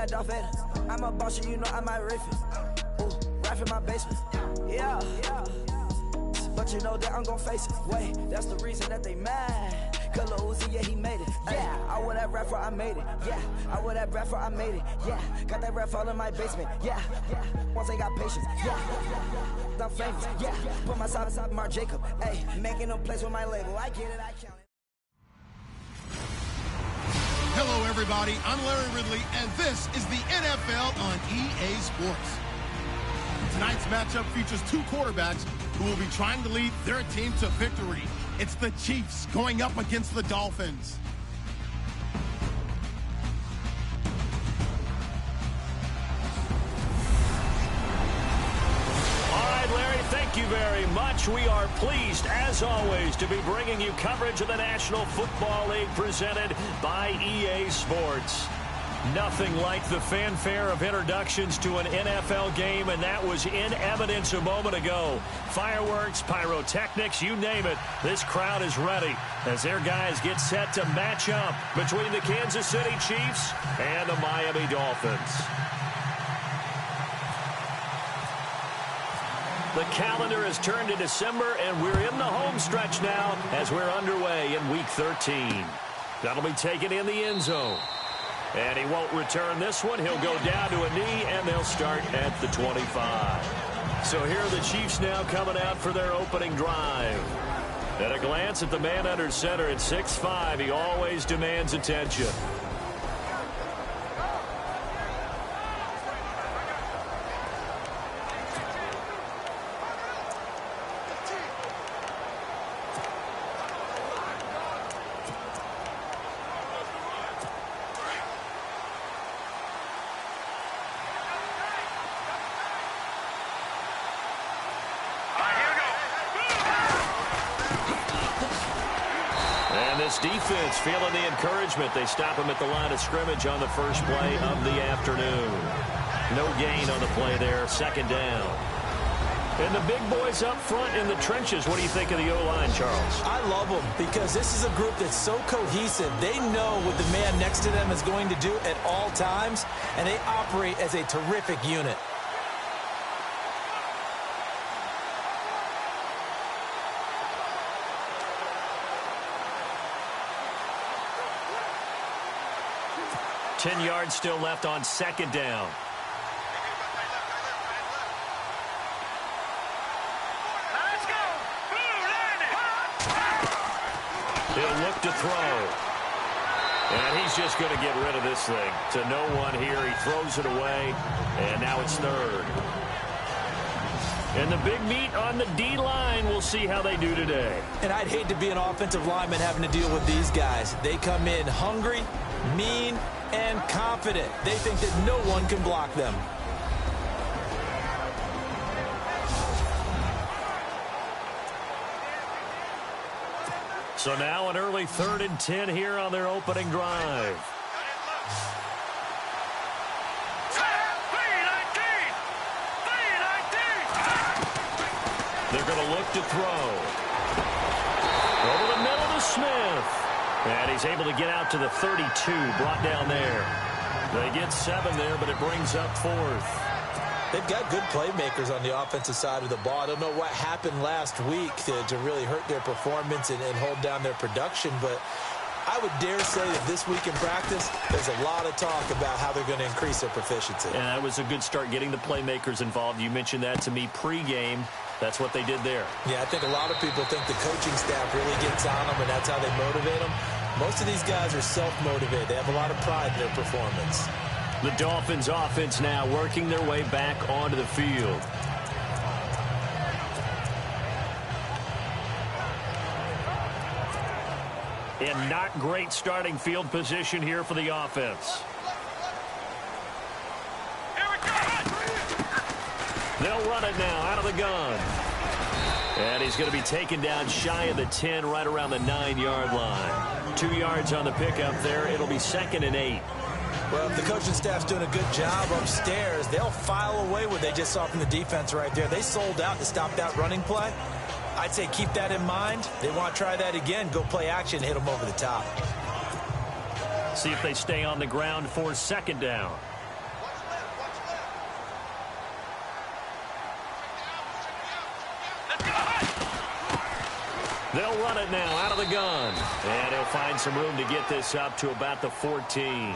like Darth Vader. I'm a boss, you know I might riff it. Ooh, right in my basement. Yeah. But you know that I'm gon' face it. Wait, that's the reason that they mad. Cause Lil Uzi, yeah, he made it. Yeah, I wear that rap for I made it. Yeah, I wear that rap for I made it. Yeah, got that rap all in my basement. Yeah, once I got patience. Yeah, I'm famous. Yeah, put my side beside Mark Jacob. Hey, making no place with my label. I get it, I count it. Hello, everybody. I'm Larry Ridley, and this is the NFL on EA Sports. Tonight's matchup features two quarterbacks who will be trying to lead their team to victory. It's the Chiefs going up against the Dolphins. Thank you very much. We are pleased, as always, to be bringing you coverage of the National Football League presented by EA Sports. Nothing like the fanfare of introductions to an NFL game, and that was in evidence a moment ago. Fireworks, pyrotechnics, you name it. This crowd is ready as their guys get set to match up between the Kansas City Chiefs and the Miami Dolphins. The calendar has turned to December, and we're in the home stretch now as we're underway in Week 13. That'll be taken in the end zone. And he won't return this one. He'll go down to a knee, and they'll start at the 25. So here are the Chiefs now coming out for their opening drive. At a glance at the man under center at 6'5", he always demands attention. Defense feeling the encouragement. They stop him at the line of scrimmage on the first play of the afternoon. No gain on the play there. Second down. And the big boys up front in the trenches. What do you think of the O-line, Charles? I love them because this is a group that's so cohesive. They know what the man next to them is going to do at all times, and they operate as a terrific unit. Ten yards still left on second down. Let's go. He'll look to throw. And he's just going to get rid of this thing. To no one here. He throws it away. And now it's third. And the big meat on the D-line. We'll see how they do today. And I'd hate to be an offensive lineman having to deal with these guys. They come in hungry, mean, and confident. They think that no one can block them. So now an early 3rd and 10 here on their opening drive. They're going to look to throw. Over the middle to Smith. And he's able to get out to the 32, brought down there. They get 7 there, but it brings up 4th. They've got good playmakers on the offensive side of the ball. I don't know what happened last week to really hurt their performance and hold down their production, but I would dare say that this week in practice, there's a lot of talk about how they're going to increase their proficiency. And that was a good start getting the playmakers involved. You mentioned that to me pregame. That's what they did there. Yeah, I think a lot of people think the coaching staff really gets on them, and that's how they motivate them. Most of these guys are self-motivated. They have a lot of pride in their performance. The Dolphins offense now working their way back onto the field. And not great starting field position here for the offense. They'll run it now out of the gun. And he's going to be taken down shy of the 10, right around the 9-yard line. 2 yards on the pickup there. It'll be 2nd and 8. Well, if the coaching staff's doing a good job upstairs, they'll file away what they just saw from the defense right there. They sold out to stop that running play. I'd say keep that in mind. They want to try that again. Go play action, hit them over the top. See if they stay on the ground for 2nd down. They'll run it now out of the gun. And he'll find some room to get this up to about the 14.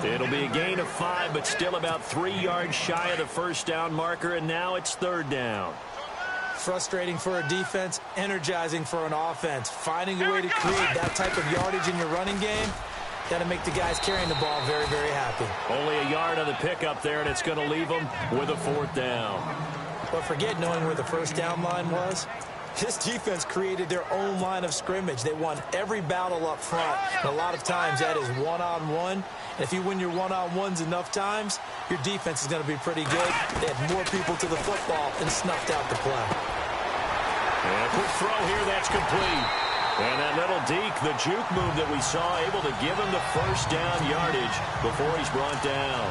It'll be a gain of 5, but still about 3 yards shy of the first down marker, and now it's third down. Frustrating for a defense, energizing for an offense. Finding a way to create that type of yardage in your running game, got to make the guys carrying the ball very, very happy. Only a yard on the pickup there, and it's going to leave them with a fourth down. But forget knowing where the first down line was. This defense created their own line of scrimmage. They won every battle up front. And a lot of times that is one-on-one. And if you win your one-on-ones enough times, your defense is going to be pretty good. They had more people to the football and snuffed out the play. And a quick throw here, that's complete. And that little deke, the juke move that we saw, able to give him the first down yardage before he's brought down.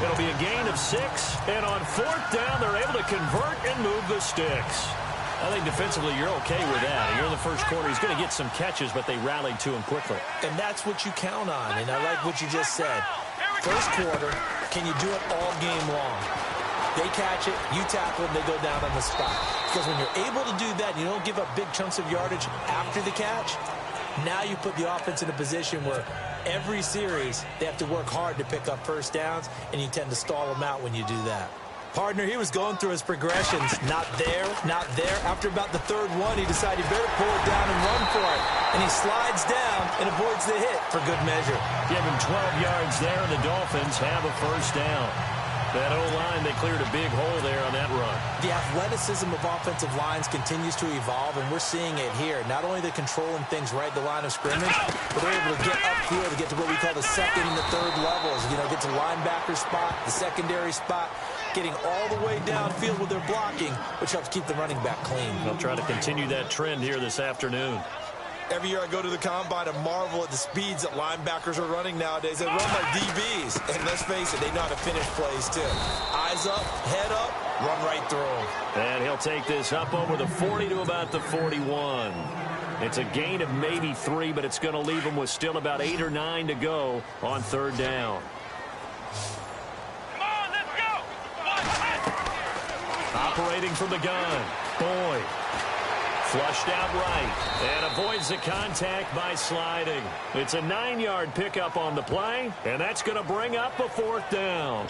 It'll be a gain of 6, and on fourth down, they're able to convert and move the sticks. I think defensively you're okay with that. You're in the first quarter. He's going to get some catches, but they rallied to him quickly. And that's what you count on, and I like what you just said. First quarter, can you do it all game long? They catch it, you tackle it, they go down on the spot. Because when you're able to do that, you don't give up big chunks of yardage after the catch, now you put the offense in a position where every series they have to work hard to pick up first downs, and you tend to stall them out when you do that. Partner, he was going through his progressions. Not there, not there. After about the third one, he decided he better pull it down and run for it. And he slides down and avoids the hit for good measure. Give him 12 yards there, and the Dolphins have a first down. That O-line, they cleared a big hole there on that run. The athleticism of offensive lines continues to evolve, and we're seeing it here. Not only are they controlling things right at the line of scrimmage, but they're able to get upfield to get to what we call the second and the third levels. You know, get to linebacker spot, the secondary spot, getting all the way downfield with their blocking, which helps keep the running back clean. They'll try to continue that trend here this afternoon. Every year I go to the combine and marvel at the speeds that linebackers are running nowadays. They run like DBs. And let's face it, they know how to finish plays too. Eyes up, head up, run right through them. And he'll take this up over the 40 to about the 41. It's a gain of maybe 3, but it's going to leave him with still about 8 or 9 to go on third down. Come on, let's go. Operating from the gun, Boyd. Flushed out right and avoids the contact by sliding. It's a 9-yard pickup on the play, and that's going to bring up a fourth down.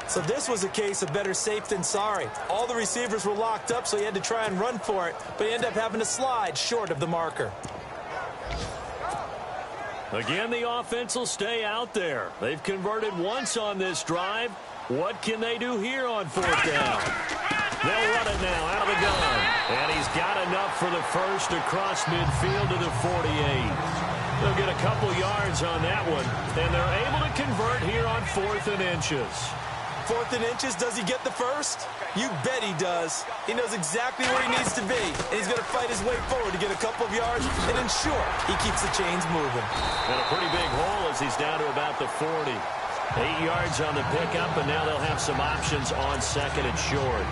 So this was a case of better safe than sorry. All the receivers were locked up, so he had to try and run for it, but he ended up having to slide short of the marker. Again, the offense will stay out there. They've converted once on this drive. What can they do here on fourth down? They'll run it now out of the gun. And he's got enough for the first across midfield to the 48. They'll get a couple yards on that one. And they're able to convert here on 4th and inches. 4th and inches, does he get the first? You bet he does. He knows exactly where he needs to be. And he's going to fight his way forward to get a couple of yards and ensure he keeps the chains moving. And a pretty big hole as he's down to about the 40. 8 yards on the pickup, and now they'll have some options on second and short.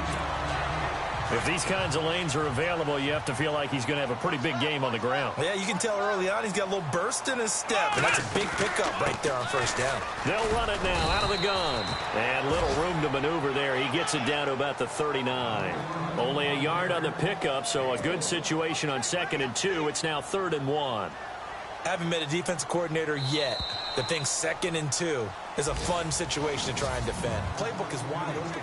If these kinds of lanes are available, you have to feel like he's going to have a pretty big game on the ground. Yeah, you can tell early on he's got a little burst in his step, and that's a big pickup right there on first down. They'll run it now out of the gun. And little room to maneuver there. He gets it down to about the 39. Only a yard on the pickup, so a good situation on 2nd and 2. It's now 3rd and 1. I haven't met a defensive coordinator yet that thinks 2nd and 2 is a fun situation to try and defend. Playbook is wide open.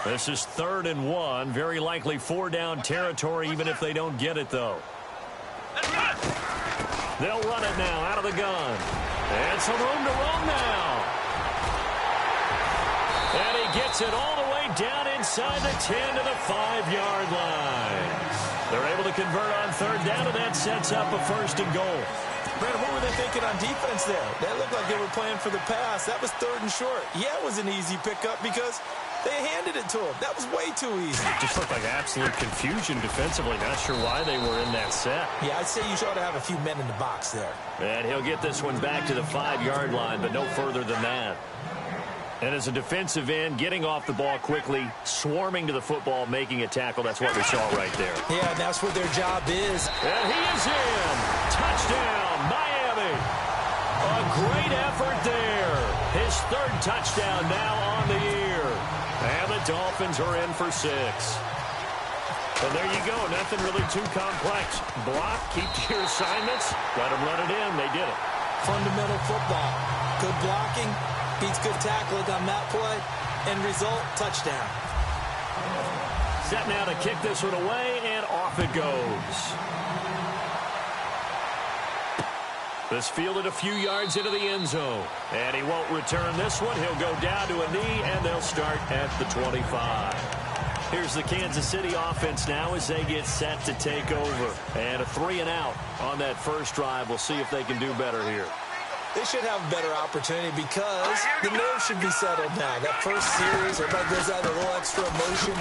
This is 3rd and 1. Very likely 4-down territory, even if they don't get it, though. They'll run it now out of the gun. And some room to roam now. And he gets it all the way down inside the 10 to the 5-yard line. They're able to convert on 3rd down, and that sets up a 1st and goal. Brandon, what were they thinking on defense there? That looked like they were playing for the pass. That was 3rd and short. Yeah, it was an easy pickup because they handed it to him. That was way too easy. It just looked like absolute confusion defensively. Not sure why they were in that set. Yeah, I'd say you ought to have a few men in the box there. And he'll get this one back to the 5-yard line, but no further than that. And as a defensive end, getting off the ball quickly, swarming to the football, making a tackle, that's what we saw right there. Yeah, and that's what their job is. And he is in. Touchdown, Miami. A great effort there. His 3rd touchdown now on the year. And the Dolphins are in for 6. And there you go. Nothing really too complex. Block, keep to your assignments, let them run it in. They did it. Fundamental football. Good blocking beats good tackling on that play. End result, touchdown. Set now to kick this one away, and off it goes. This fielded a few yards into the end zone. And he won't return this one. He'll go down to a knee, and they'll start at the 25. Here's the Kansas City offense now as they get set to take over. And a 3-and-out on that first drive. We'll see if they can do better here. They should have a better opportunity because the nerves should be settled now. That first series, everybody goes out with a little extra emotion.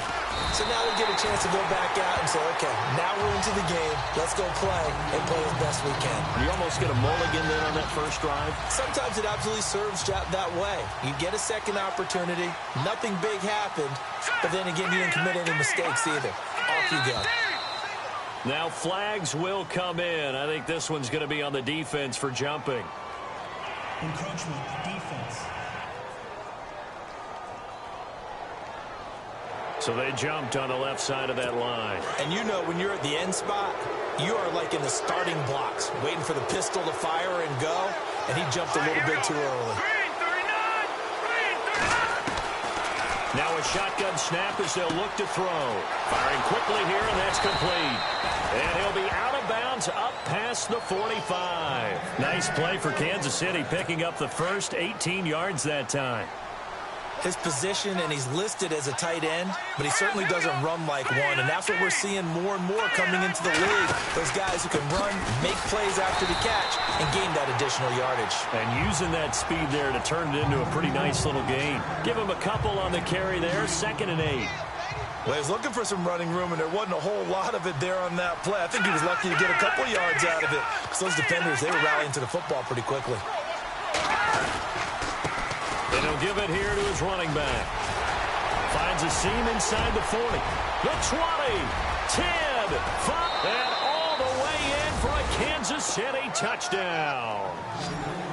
So now we get a chance to go back out and say, okay, now we're into the game. Let's go play and play as best we can. You almost get a mulligan then on that first drive? Sometimes it absolutely serves that way. You get a second opportunity. Nothing big happened. But then again, you didn't commit any mistakes either. Off you go. Now flags will come in. I think this one's going to be on the defense for jumping. Encroachment, defense. So they jumped on the left side of that line. And you know when you're at the end spot, you are like in the starting blocks, waiting for the pistol to fire and go, and he jumped a little bit too early. Now a shotgun snap as they'll look to throw. Firing quickly here, and that's complete. And he'll be out of bounds up past the 45. Nice play for Kansas City, picking up the first 18 yards that time. His position, and he's listed as a tight end, but he certainly doesn't run like one, and that's what we're seeing more and more coming into the league. Those guys who can run, make plays after the catch, and gain that additional yardage. And using that speed there to turn it into a pretty nice little gain. Give him a couple on the carry there, 2nd and 8. Well, he was looking for some running room, and there wasn't a whole lot of it there on that play. I think he was lucky to get a couple yards out of it, because those defenders, they were rallying to the football pretty quickly. And he'll give it here to his running back. Finds a seam inside the 40. The 20, 10, 5, and all the way in for a Kansas City touchdown.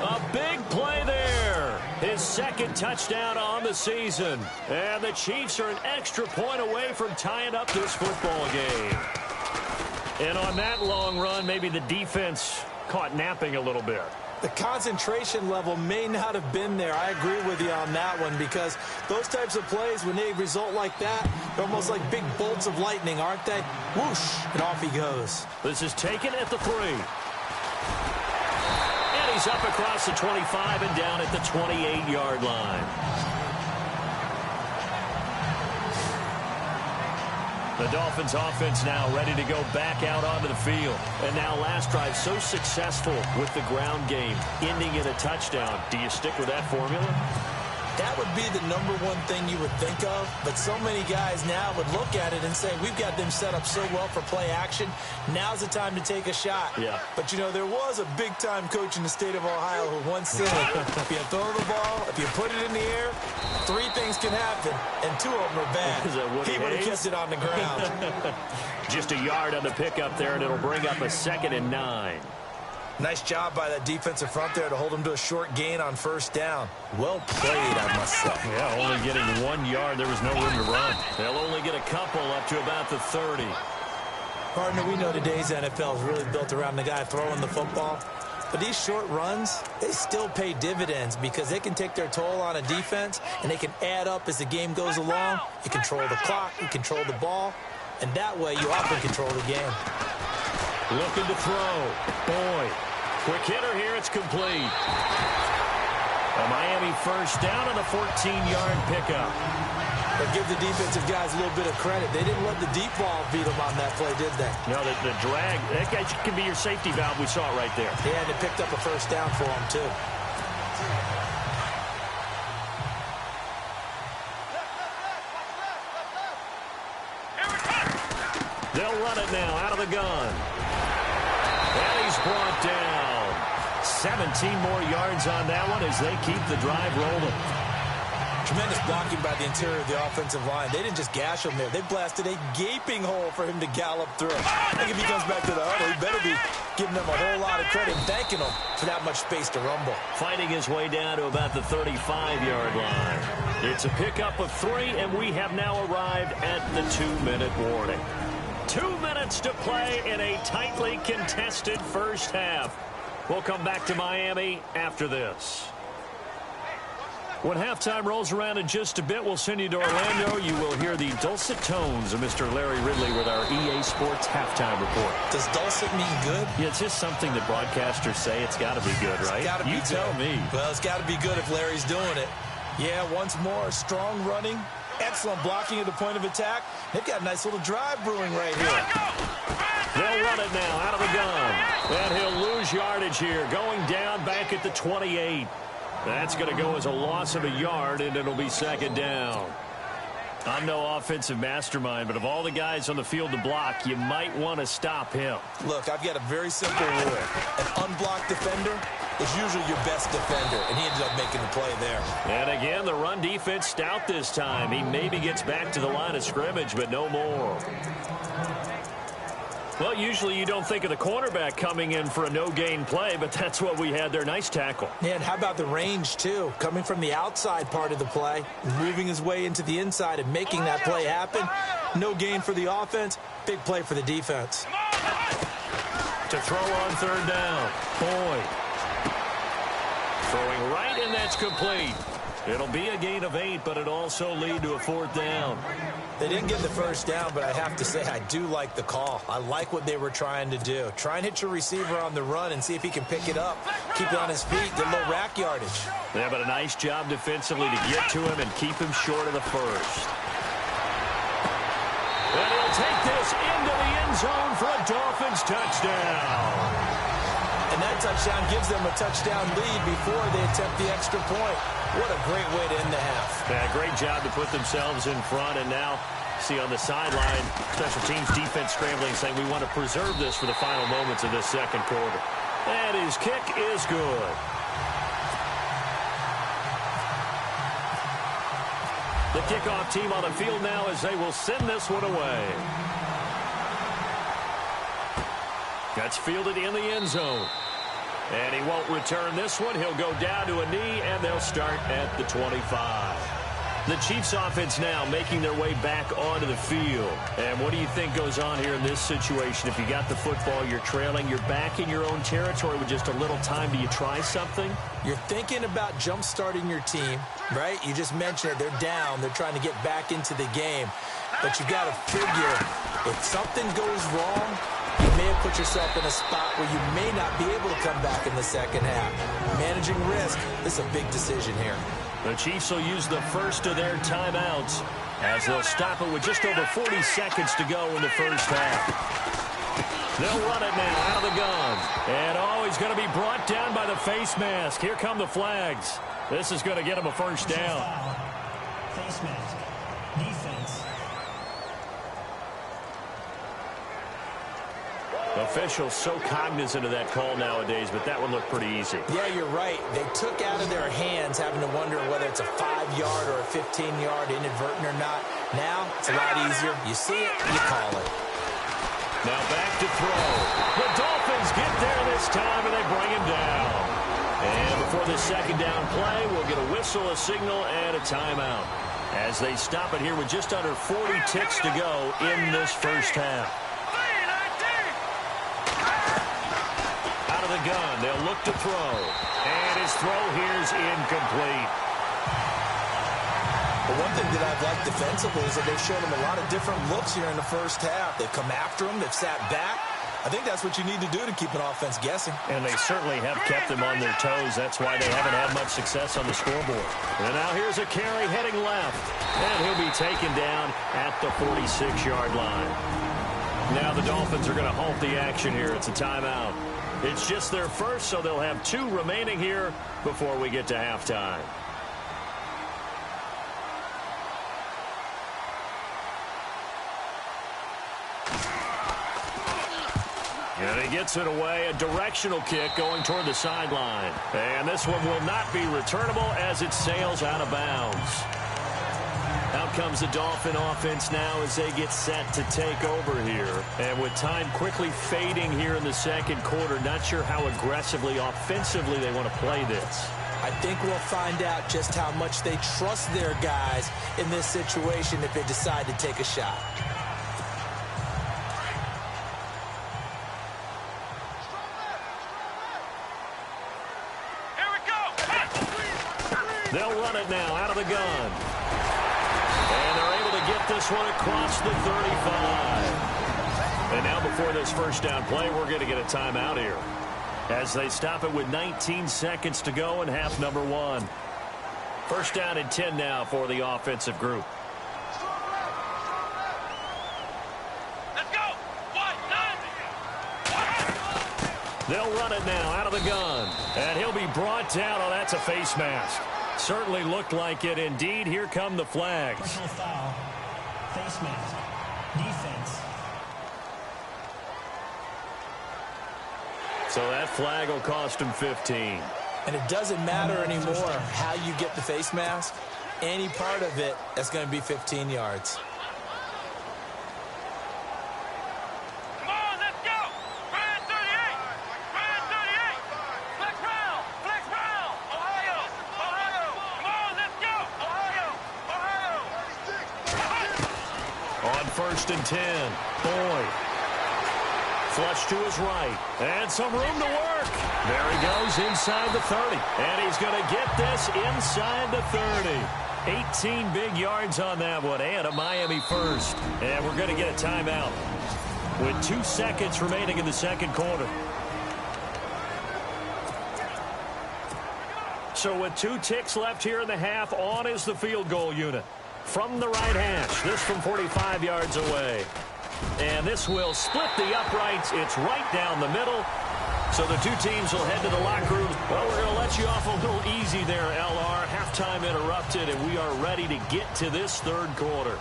A big play there. His 2nd touchdown on the season. And the Chiefs are an extra point away from tying up this football game. And on that long run, maybe the defense caught napping a little bit. The concentration level may not have been there. I agree with you on that one, because those types of plays, when they result like that, they're almost like big bolts of lightning, aren't they? Whoosh, and off he goes. This is taken at the 3. And he's up across the 25 and down at the 28-yard line. The Dolphins offense now ready to go back out onto the field. And now last drive so successful with the ground game, ending in a touchdown. Do you stick with that formula? That would be the #1 thing you would think of, but so many guys now would look at it and say, we've got them set up so well for play action. Now's the time to take a shot. Yeah. But, you know, there was a big-time coach in the state of Ohio who once said, if you throw the ball, if you put it in the air, 3 things can happen, and 2 of them are bad. He would have kept it on the ground. Just a yard on the pickup there, and it'll bring up a 2nd and 9. Nice job by that defensive front there to hold him to a short gain on 1st down. Well played, I must say. Yeah, only getting 1 yard. There was no room to run. They'll only get a couple up to about the 30. Partner, we know today's NFL is really built around the guy throwing the football. But these short runs, they still pay dividends because they can take their toll on a defense, and they can add up as the game goes along. You control the clock, you control the ball, and that way you often control the game. Looking to throw. Boyd. Quick hitter here. It's complete. A Miami 1st down on the 14-yard pickup. But give the defensive guys a little bit of credit. They didn't let the deep ball beat them on that play, did they? No, the drag. That guy can be your safety valve. We saw it right there. Yeah, and they picked up a 1st down for them, too. They'll run it now out of the gun. And he's brought down. 17 more yards on that one as they keep the drive rolling. Tremendous blocking by the interior of the offensive line. They didn't just gash him there. They blasted a gaping hole for him to gallop through. I think if he comes back to the huddle, he better be giving them a whole lot of credit and thanking them for that much space to rumble. Fighting his way down to about the 35-yard line. It's a pickup of 3, and we have now arrived at the 2-minute warning. 2 minutes to play in a tightly contested first half. We'll come back to Miami after this. When halftime rolls around in just a bit, we'll send you to Orlando. You will hear the dulcet tones of Mr. Larry Ridley with our EA Sports halftime report. Does dulcet mean good? Yeah, it's just something that broadcasters say. It's got to be good, right? You tell me. Well, it's got to be good if Larry's doing it. Yeah, once more, strong running, excellent blocking at the point of attack. They've got a nice little drive brewing right here. They'll run it now out of the gun. And he'll lose yardage here, going down back at the 28. That's going to go as a loss of a yard, and it'll be second down. I'm no offensive mastermind, but of all the guys on the field to block, you might want to stop him. Look, I've got a very simple rule. An unblocked defender is usually your best defender, and he ended up making the play there. And again, the run defense stout this time. He maybe gets back to the line of scrimmage, but no more. Well, usually you don't think of the cornerback coming in for a no-gain play, but that's what we had there. Nice tackle. Yeah, and how about the range, too? Coming from the outside part of the play, moving his way into the inside and making that play happen. No gain for the offense, big play for the defense. To throw on third down, Boyd. Throwing right, and that's complete. It'll be a gain of 8, but it also lead to a fourth down. They didn't get the first down, but I have to say I do like the call. I like what they were trying to do. Try and hit your receiver on the run and see if he can pick it up. Keep it on his feet, get a little rack yardage. Yeah, but a nice job defensively to get to him and keep him short of the first. And he'll take this into the end zone for a Dolphins touchdown. And that touchdown gives them a touchdown lead before they attempt the extra point. What a great way to end the half. Yeah, great job to put themselves in front. And now, see on the sideline, special teams defense scrambling, saying we want to preserve this for the final moments of this second quarter. And his kick is good. The kickoff team on the field now as they will send this one away. That's fielded in the end zone. And he won't return this one. He'll go down to a knee, and they'll start at the 25. The Chiefs offense now making their way back onto the field. And what do you think goes on here in this situation? If you got the football, you're trailing, you're back in your own territory with just a little time. Do you try something? You're thinking about jump-starting your team, right? You just mentioned it. They're down. They're trying to get back into the game. But you got to figure if something goes wrong, you may have put yourself in a spot where you may not be able to come back in the second half. Managing risk, this is a big decision here. The Chiefs will use the first of their timeouts as they'll stop it with just over 40 seconds to go in the first half. They'll run it now out of the gun. And he's going to be brought down by the face mask. Here come the flags. This is going to get him a first down. Face mask. Defense. Officials so cognizant of that call nowadays, but that one looked pretty easy. Yeah, you're right. They took out of their hands having to wonder whether it's a 5-yard or a 15-yard inadvertent or not. Now, it's a lot easier. You see it, you call it. Now back to throw. The Dolphins get there this time, and they bring him down. And before the second down play, we'll get a whistle, a signal, and a timeout as they stop it here with just under 40 ticks to go in this first half. Out of the gun, they'll look to throw. And his throw here is incomplete. But one thing that I've liked defensively is that they've shown him a lot of different looks here in the first half. They've come after him. They've sat back. I think that's what you need to do to keep an offense guessing. And they certainly have kept them on their toes. That's why they haven't had much success on the scoreboard. And now here's a carry heading left. And he'll be taken down at the 46-yard line. Now the Dolphins are going to halt the action here. It's a timeout. It's just their first, so they'll have 2 remaining here before we get to halftime. And he gets it away, a directional kick going toward the sideline. And this one will not be returnable as it sails out of bounds. Out comes the Dolphin offense now as they get set to take over here. And with time quickly fading here in the second quarter, not sure how aggressively, offensively they want to play this. I think we'll find out just how much they trust their guys in this situation if they decide to take a shot. Here we go. They'll run it now out of the gun. And they're able to get this one across the 35. And now before this first down play, we're going to get a timeout here, as they stop it with 19 seconds to go in half number 1. First down and 10 now for the offensive group. Let's go. They'll run it now out of the gun. And he'll be brought down. Oh, that's a face mask. Certainly looked like it. Indeed, here come the flags. Personal foul. Face mask. Defense. So that flag will cost him 15. And it doesn't matter anymore how you get the face mask. Any part of it, that's going to be 15 yards. Come on, let's go. Brand 38. Brand 38. Flex round. Flex round. Ohio. Ohio. Come on, let's go. Ohio. Ohio. On first and 10. Boyd. Flush to his right. And some room to work. There he goes inside the 30. And he's going to get this inside the 30. 18 big yards on that one. And a Miami first. And we're going to get a timeout with 2 seconds remaining in the second quarter. So with 2 ticks left here in the half, on is the field goal unit. From the right hash. This from 45 yards away. And this will split the uprights. It's right down the middle. So the 2 teams will head to the locker room. Well, we're going to let you off a little easy there, LR. Halftime interrupted, and we are ready to get to this third quarter.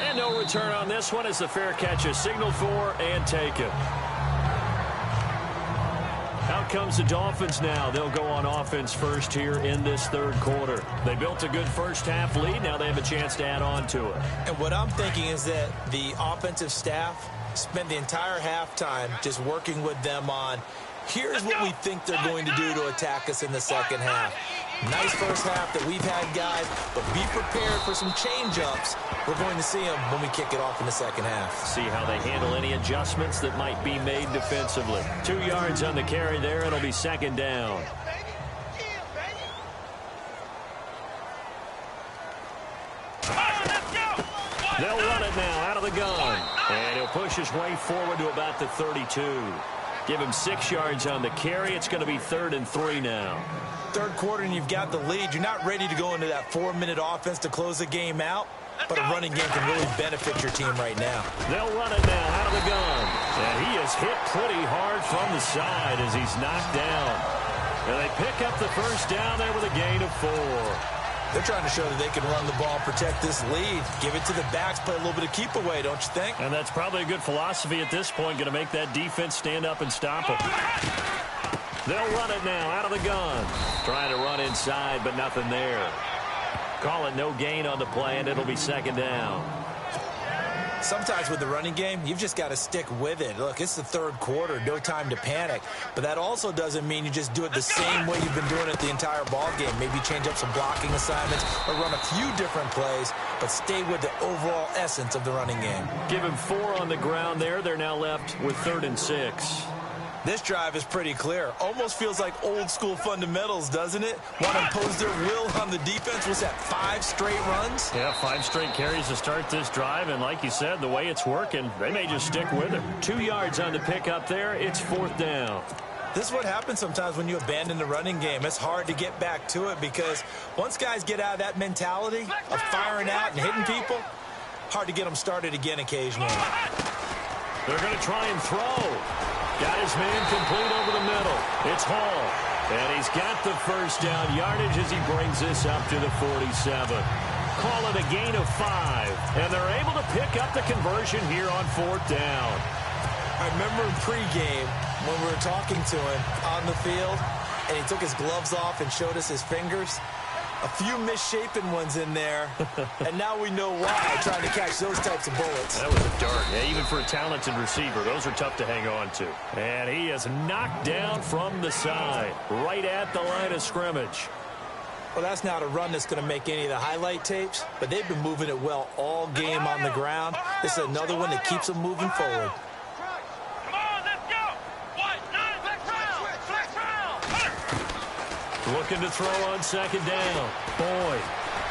And no return on this one as the fair catch is signaled for and taken. Out comes the Dolphins now. They'll go on offense first here in this third quarter. They built a good first half lead. Now they have a chance to add on to it. And what I'm thinking is that the offensive staff spend the entire halftime just working with them on, here's what we think they're going to do to attack us in the second half. Nice first half that we've had, guys, but be prepared for some change-ups. We're going to see them when we kick it off in the second half. See how they handle any adjustments that might be made defensively. 2 yards on the carry there. It'll be second down. They'll run it now out of the gun. And he'll push his way forward to about the 32. Give him 6 yards on the carry. It's going to be 3rd and 3 now. Third quarter and you've got the lead. You're not ready to go into that 4-minute offense to close the game out, but a running game can really benefit your team right now. They'll run it now out of the gun. And he is hit pretty hard from the side as he's knocked down. And they pick up the first down there with a gain of 4. They're trying to show that they can run the ball, protect this lead, give it to the backs, play a little bit of keep away, don't you think? And that's probably a good philosophy at this point, going to make that defense stand up and stop them. They'll run it now out of the gun. Trying to run inside, but nothing there. Call it no gain on the play, and it'll be second down. Sometimes with the running game, you've just got to stick with it. Look, it's the third quarter, no time to panic. But that also doesn't mean you just do it the same way you've been doing it the entire ball game. Maybe change up some blocking assignments or run a few different plays, but stay with the overall essence of the running game. Give him 4 on the ground there. They're now left with 3rd and 6. This drive is pretty clear. Almost feels like old school fundamentals, doesn't it? Want to impose their will on the defense. Was that 5 straight runs? Yeah, 5 straight carries to start this drive. And like you said, the way it's working, they may just stick with it. 2 yards on the pickup there. It's 4th down. This is what happens sometimes when you abandon the running game. It's hard to get back to it because once guys get out of that mentality of firing out and hitting people, hard to get them started again occasionally. They're going to try and throw. Got his man complete over the middle. It's Hall. And he's got the first down yardage as he brings this up to the 47. Call it a gain of 5. And they're able to pick up the conversion here on 4th down. I remember in pregame when we were talking to him on the field, and he took his gloves off and showed us his fingers. A few misshapen ones in there, and now we know why, trying to catch those types of bullets. That was a dart. Yeah, even for a talented receiver, those are tough to hang on to. And he is knocked down from the side, right at the line of scrimmage. Well, that's not a run that's going to make any of the highlight tapes, but they've been moving it well all game on the ground. This is another one that keeps them moving forward. Come on, let's go. What? Nine, flex round. Looking to throw on second down. Boyd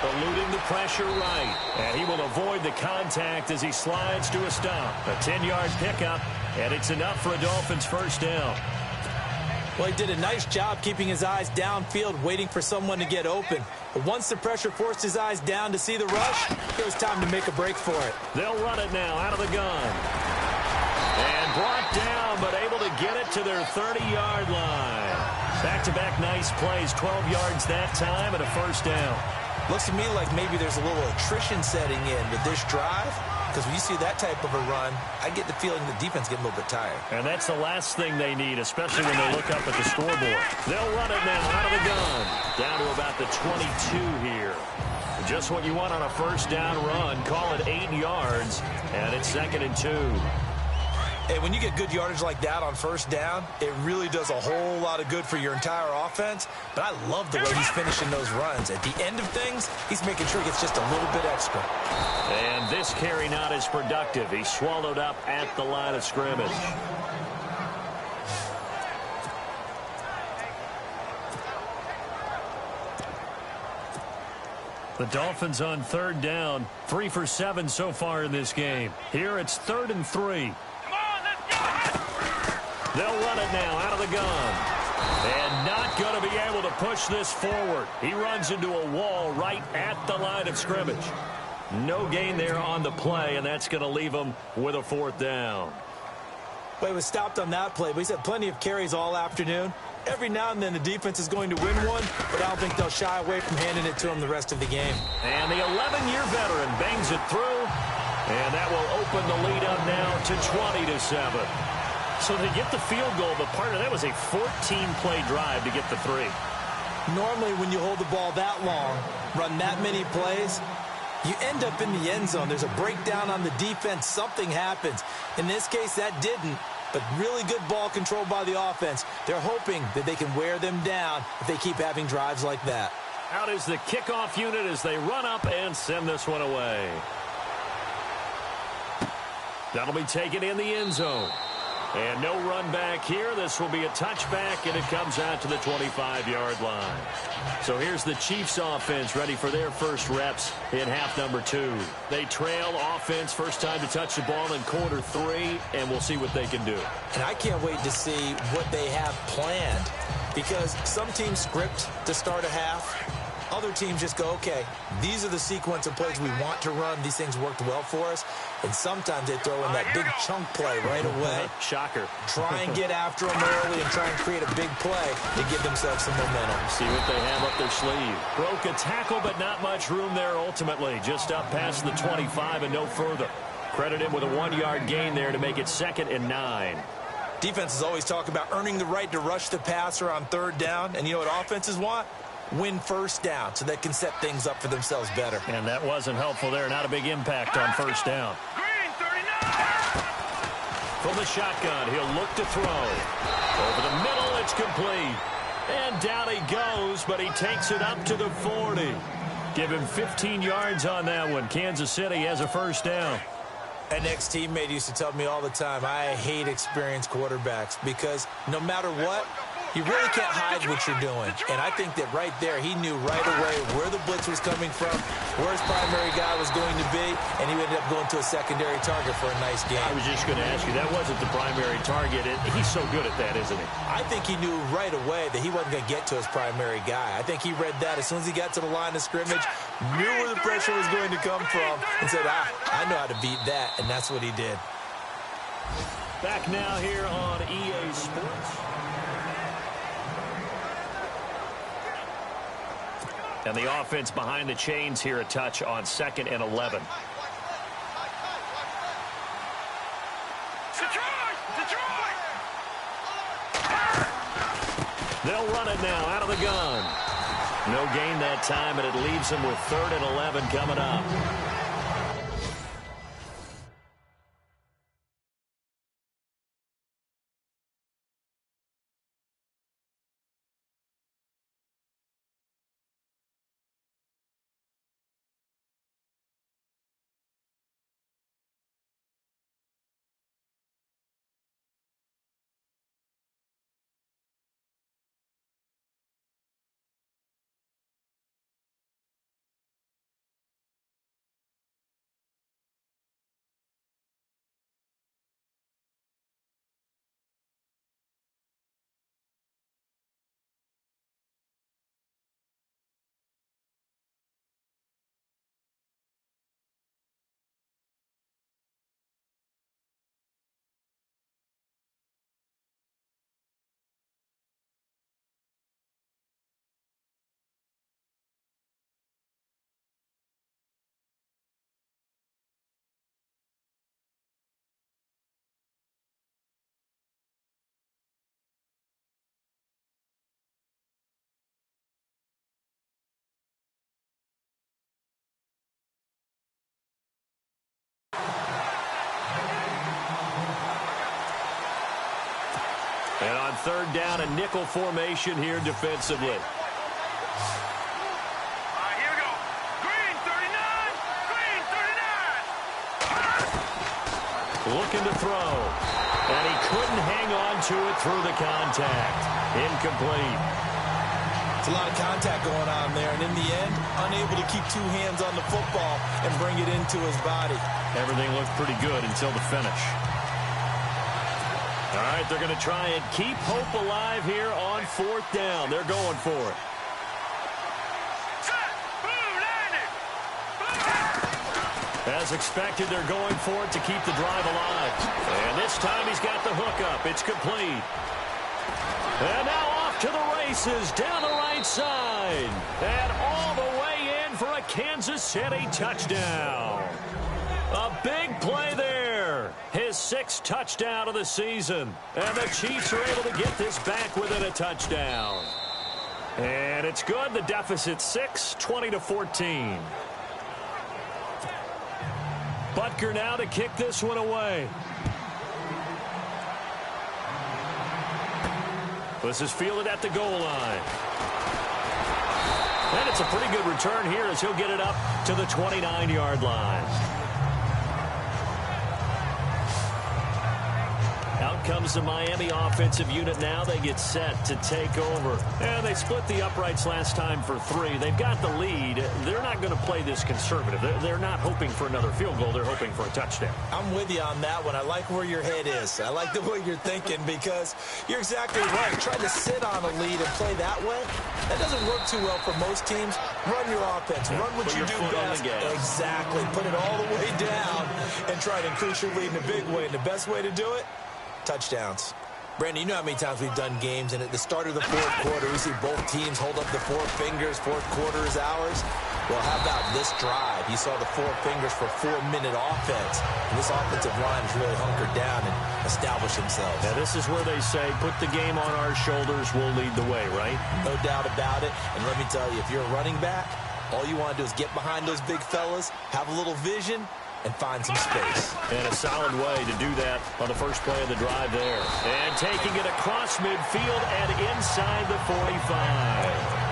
eluding the pressure right. And he will avoid the contact as he slides to a stop. A 10-yard pickup, and it's enough for a Dolphins first down. Well, he did a nice job keeping his eyes downfield, waiting for someone to get open. But once the pressure forced his eyes down to see the rush, it was time to make a break for it. They'll run it now out of the gun. And brought down, but able to get it to their 30-yard line. Back-to-back nice plays, 12 yards that time, and a first down. Looks to me like maybe there's a little attrition setting in with this drive. Because when you see that type of a run, I get the feeling the defense getting a little bit tired. And that's the last thing they need, especially when they look up at the scoreboard. They'll run it now out of the gun. Down to about the 22 here. Just what you want on a first down run. Call it 8 yards, and it's 2nd and 2. Hey, when you get good yardage like that on first down, it really does a whole lot of good for your entire offense. But I love the way he's finishing those runs. At the end of things, he's making sure he gets just a little bit extra. And this carry not as productive. He's swallowed up at the line of scrimmage. The Dolphins on third down, 3 for 7 so far in this game. Here it's 3rd and 3. They'll run it now out of the gun. And not going to be able to push this forward. He runs into a wall right at the line of scrimmage. No gain there on the play, and that's going to leave him with a 4th down. Well, he was stopped on that play, but he's had plenty of carries all afternoon. Every now and then the defense is going to win one, but I don't think they'll shy away from handing it to him the rest of the game. And the 11-year veteran bangs it through, and that will open the lead up now to 20-7. So they get the field goal, but part of that was a 14-play drive to get the 3. Normally when you hold the ball that long, run that many plays, you end up in the end zone. There's a breakdown on the defense. Something happens. In this case, that didn't. But really good ball control by the offense. They're hoping that they can wear them down if they keep having drives like that. Out is the kickoff unit as they run up and send this one away. That'll be taken in the end zone. And no run back here. This will be a touchback, and it comes out to the 25-yard line. So here's the Chiefs offense ready for their first reps in half number 2. They trail offense, first time to touch the ball in quarter 3, and we'll see what they can do. And I can't wait to see what they have planned, because some teams script to start a half. Other teams just go, okay, these are the sequence of plays we want to run. These things worked well for us. And sometimes they throw in that big chunk play right away. Shocker. Try and get after them early and try and create a big play to give themselves some momentum. See what they have up their sleeve. Broke a tackle, but not much room there ultimately. Just up past the 25 and no further. Credit him with a 1-yard gain there to make it 2nd and 9. Defenses always talk about earning the right to rush the passer on third down. And you know what offenses want? Win first down so they can set things up for themselves better. And that wasn't helpful there. Not a big impact on first down. Green, 39. From the shotgun, he'll look to throw. Over the middle, it's complete. And down he goes, but he takes it up to the 40. Give him 15 yards on that one. Kansas City has a first down. An ex-teammate used to tell me all the time, I hate experienced quarterbacks because no matter what, you really can't hide what you're doing. And I think that right there, he knew right away where the blitz was coming from, where his primary guy was going to be, and he ended up going to a secondary target for a nice game. I was just going to ask you, that wasn't the primary target. He's so good at that, isn't he? I think he knew right away that he wasn't going to get to his primary guy. I think he read that as soon as he got to the line of scrimmage, knew where the pressure was going to come from, and said, I know how to beat that, and that's what he did. Back now here on EA Sports. And the offense behind the chains here, a touch on 2nd and 11. They'll run it now out of the gun. No gain that time, and it leaves them with 3rd and 11 coming up. And on 3rd down, a nickel formation here defensively. Here we go. Green 39. Green 39. Looking to throw. And he couldn't hang on to it through the contact. Incomplete. It's a lot of contact going on there, and in the end, unable to keep 2 hands on the football and bring it into his body. Everything looked pretty good until the finish. All right, they're going to try and keep hope alive here on 4th down. They're going for it. As expected, they're going for it to keep the drive alive. And this time he's got the hook up. It's complete. And now off to the races down the right side. And all the way in for a Kansas City touchdown. A big play there. His 6th touchdown of the season. And the Chiefs are able to get this back within a touchdown. And it's good. The deficit 6, 20-14. Butker now to kick this one away. This is fielded at the goal line. And it's a pretty good return here as he'll get it up to the 29-yard line. Out comes the Miami offensive unit now. They get set to take over. And they split the uprights last time for 3. They've got the lead. They're not going to play this conservative. They're not hoping for another field goal. They're hoping for a touchdown. I'm with you on that one. I like where your head is. I like the way you're thinking because you're exactly right. Trying to sit on a lead and play that way, that doesn't work too well for most teams. Run your offense. Run what you do best. Exactly. Put it all the way down and try to increase your lead in a big way. And the best way to do it, touchdowns. Brandon, you know how many times we've done games, and at the start of the 4th quarter, we see both teams hold up the 4 fingers. 4th quarter is ours. Well, how about this drive? You saw the 4 fingers for 4-minute offense. And this offensive line has really hunkered down and established themselves. Now, this is where they say, put the game on our shoulders, we'll lead the way, right? No doubt about it. And let me tell you, if you're a running back, all you want to do is get behind those big fellas, have a little vision, and find some space. And a solid way to do that on the first play of the drive there. And taking it across midfield and inside the 45.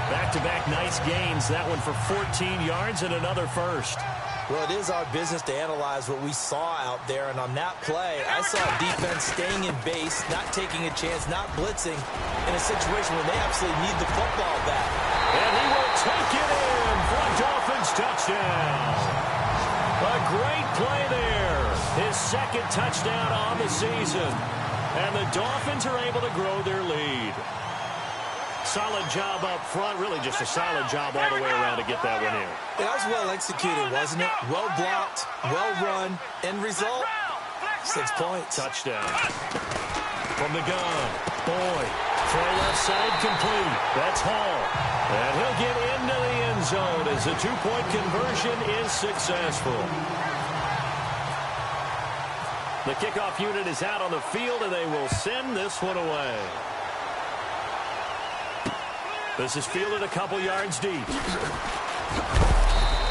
Back-to-back nice gains. That one for 14 yards and another first. Well, it is our business to analyze what we saw out there. And on that play, I saw defense staying in base, not taking a chance, not blitzing in a situation where they absolutely need the football back. And he will take it in for a Dolphins touchdown. A great play there. His 2nd touchdown on the season. And the Dolphins are able to grow their lead. Solid job up front. Really just a solid job all the way around to get that one in. That was well executed, wasn't it? Well blocked, well run. End result, 6 points. Touchdown. From the gun. Boyd. Throw left side complete. That's Hall. And he'll get into the end zone as the 2-point conversion is successful. The kickoff unit is out on the field, and they will send this one away. This is fielded a couple yards deep.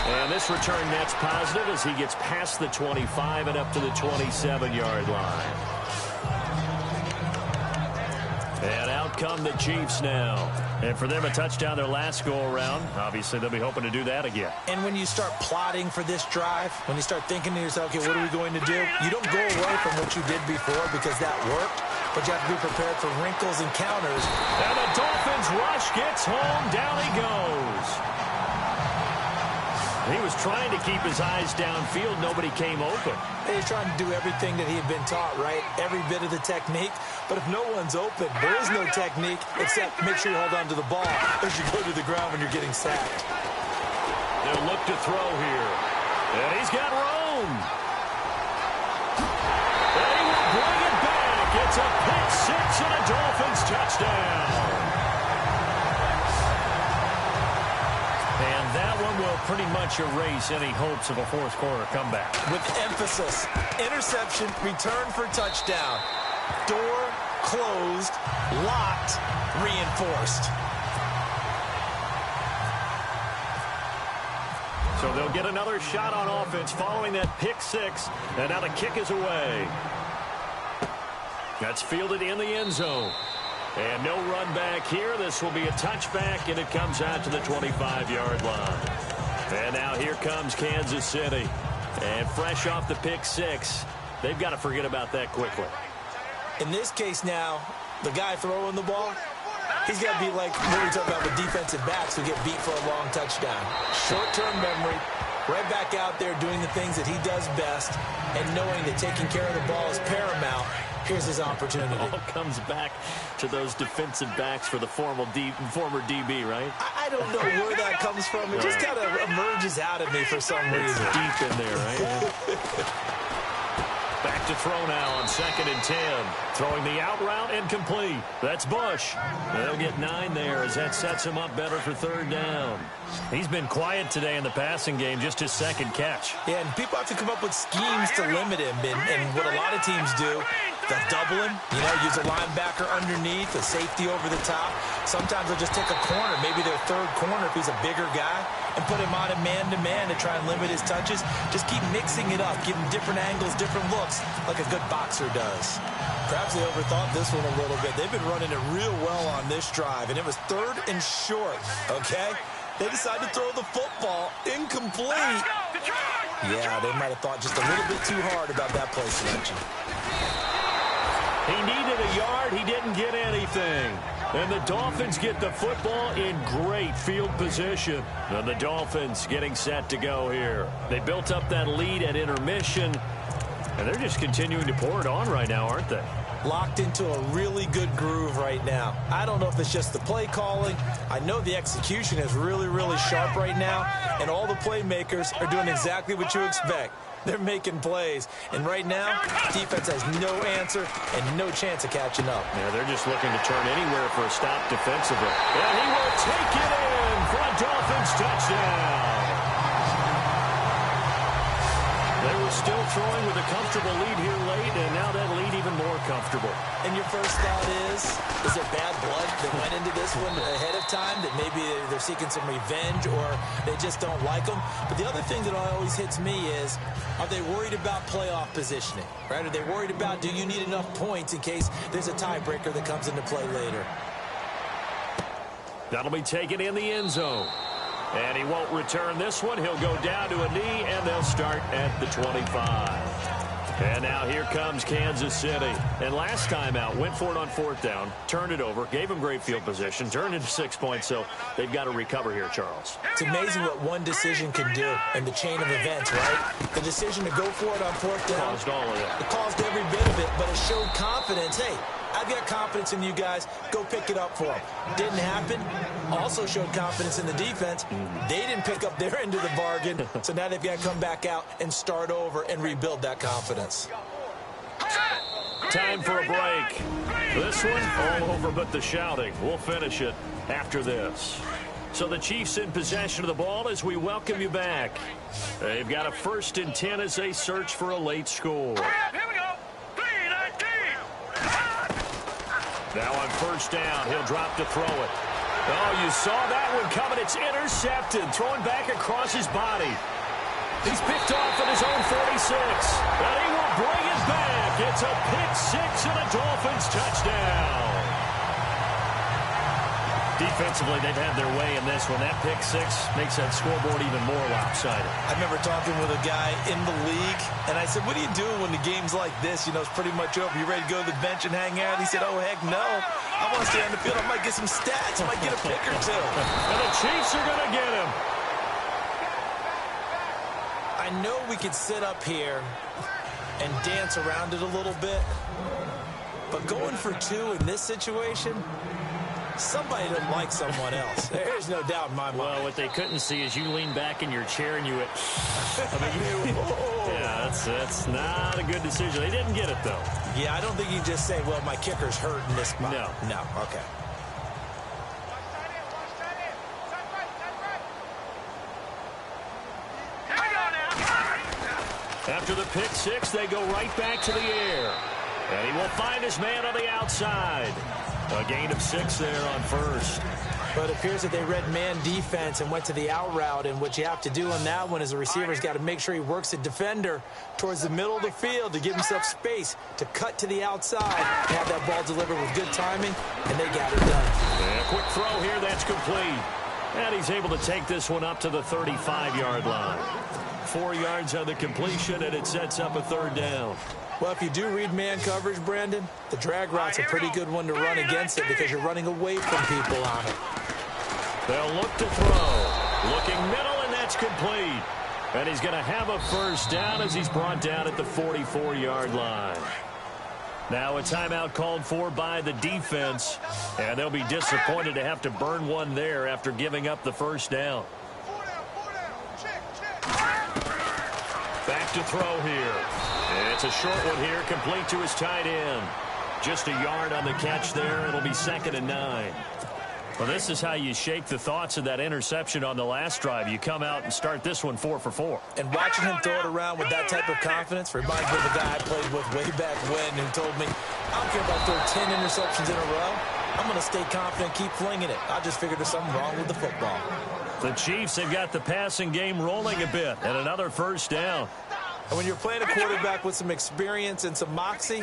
And this return net's positive as he gets past the 25 and up to the 27-yard line. And out come the Chiefs now. And for them, a touchdown their last go-around. Obviously, they'll be hoping to do that again. And when you start plotting for this drive, when you start thinking to yourself, okay, what are we going to do? You don't go away from what you did before because that worked, but you have to be prepared for wrinkles and counters. And the Dolphins rush gets home. Down he goes. He was trying to keep his eyes downfield. Nobody came open. He's trying to do everything that he had been taught, right? Every bit of the technique. But if no one's open, there is no technique except make sure you hold on to the ball as you go to the ground when you're getting sacked. They'll look to throw here. And he's got room. And he will bring it back. It's a pick six and a Dolphins touchdown. And that one will pretty much erase any hopes of a fourth quarter comeback. With emphasis, interception, return for touchdown. Door closed, locked, reinforced. So they'll get another shot on offense following that pick six. And now the kick is away. That's fielded in the end zone. And no run back here. This will be a touchback, and it comes out to the 25-yard line. And now here comes Kansas City. And fresh off the pick six, they've got to forget about that quickly. In this case now, the guy throwing the ball, he's got to be like what we talk about with defensive backs who get beat for a long touchdown. Short-term memory, right back out there doing the things that he does best, and knowing that taking care of the ball is paramount. Here's his opportunity. It all comes back to those defensive backs for the former DB, right? I don't know where that comes from. It just kind of emerges out of me for some reason. It's deep in there, right? Back to throw now on 2nd and 10. Throwing the out route incomplete. That's Bush. They'll get 9 there as that sets him up better for 3rd down. He's been quiet today in the passing game, just his 2nd catch. Yeah, and people have to come up with schemes to limit him. And what a lot of teams do, they'll double him, use a linebacker underneath, a safety over the top. Sometimes they'll just take a corner, maybe their 3rd corner if he's a bigger guy, and put him on a man-to-man to try and limit his touches. Just keep mixing it up, give him different angles, different looks, like a good boxer does. Perhaps they overthought this one a little bit. They've been running it real well on this drive, and it was 3rd and short, okay? They decided to throw the football incomplete. Yeah, they might have thought just a little bit too hard about that play selection. He needed a yard. He didn't get anything. And the Dolphins get the football in great field position. And the Dolphins getting set to go here. They built up that lead at intermission, and they're just continuing to pour it on right now, aren't they? Locked into a really good groove right now. I don't know if it's just the play calling. I know the execution is really, really sharp right now, and all the playmakers are doing exactly what you expect. They're making plays, and right now, defense has no answer and no chance of catching up. Yeah, they're just looking to turn anywhere for a stop defensively. And he will take it in for a Dolphins touchdown. They were still throwing with a comfortable lead here late, and now that lead even more comfortable. And your first thought is there bad blood that went into this one ahead of time, that maybe they're seeking some revenge or they just don't like them? But the other thing that always hits me is, are they worried about playoff positioning, right? Are they worried about, do you need enough points in case there's a tiebreaker that comes into play later? That'll be taken in the end zone. And he won't return this one. He'll go down to a knee, and they'll start at the 25. And now here comes Kansas City. And last time out, went for it on 4th down, turned it over, gave him great field position, turned into 6 points, so they've got to recover here, Charles. It's amazing what one decision can do in the chain of events, right? The decision to go for it on 4th down. Caused all of that. It caused every bit of it, but it showed confidence. Hey, I've got confidence in you guys. Go pick it up for them. Didn't happen. Also showed confidence in the defense. They didn't pick up their end of the bargain, so now they've got to come back out and start over and rebuild that confidence. Time for a break. This one, all over but the shouting. We'll finish it after this. So the Chiefs in possession of the ball as we welcome you back. They've got a 1st and 10 as they search for a late score. Here we go. 3-19. Now on 1st down, he'll drop to throw it. Oh, you saw that one coming. It's intercepted, throwing back across his body. He's picked off at his own 46, and he will bring it back. It's a pick six and a Dolphins touchdown. Defensively, they've had their way in this one. That pick six makes that scoreboard even more lopsided. I remember talking with a guy in the league, and I said, what do you do when the game's like this? You know, it's pretty much over. You ready to go to the bench and hang out? He said, oh, heck no. I want to stay on the field. I might get some stats. I might get a pick or two. And the Chiefs are going to get him. I know we could sit up here and dance around it a little bit, but going for two in this situation, somebody doesn't like someone else. There's no doubt in my mind. Well, what they couldn't see is you lean back in your chair and you went, yeah, that's not a good decision. They didn't get it, though. Yeah, I don't think you just say, well, my kicker's hurt in this spot. No, okay. After the pick six, they go right back to the air. And he will find his man on the outside. A gain of 6 there on first. But it appears that they read man defense and went to the out route. And what you have to do on that one is the receiver's got to make sure he works the defender towards the middle of the field to give himself space to cut to the outside and have that ball delivered with good timing, and they got it done. And a quick throw here, that's complete. And he's able to take this one up to the 35-yard line. 4 yards on the completion, and it sets up a third down. Well, if you do read man coverage, Brandon, the drag route's a pretty good one to run against it because you're running away from people on it. They'll look to throw. Looking middle, and that's complete. And he's going to have a first down as he's brought down at the 44-yard line. Now a timeout called for by the defense, and they'll be disappointed to have to burn one there after giving up the first down. Back to throw here. It's a short one here, complete to his tight end. Just a yard on the catch there. It'll be 2nd and 9. Well, this is how you shake the thoughts of that interception on the last drive. You come out and start this one 4 for 4. And watching him throw it around with that type of confidence reminds me of the guy I played with way back when who told me, I don't care if I throw 10 interceptions in a row. I'm going to stay confident, keep flinging it. I just figured there's something wrong with the football. The Chiefs have got the passing game rolling a bit, and another first down. And when you're playing a quarterback with some experience and some moxie,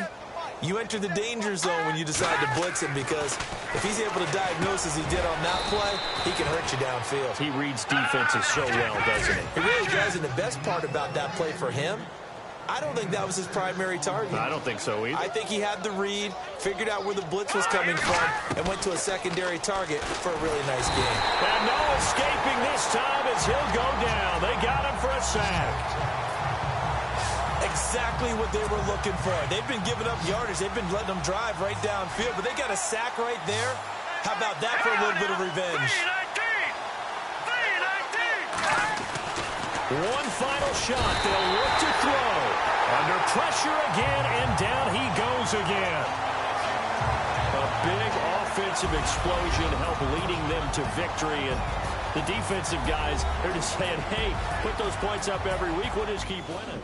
you enter the danger zone when you decide to blitz him, because if he's able to diagnose as he did on that play, he can hurt you downfield. He reads defenses so well, doesn't he? He really does, and the best part about that play for him, I don't think that was his primary target. I don't think so either. I think he had the read, figured out where the blitz was coming from, and went to a secondary target for a really nice game. And no escaping this time as he'll go down. They got him for a sack. Exactly what they were looking for. They've been giving up yardage. They've been letting them drive right downfield, but they got a sack right there. How about that for a little bit of revenge? One final shot. They'll look to throw. Under pressure again, and down he goes again. A big offensive explosion helped leading them to victory, and the defensive guys, they're just saying, hey, put those points up every week. We'll just keep winning.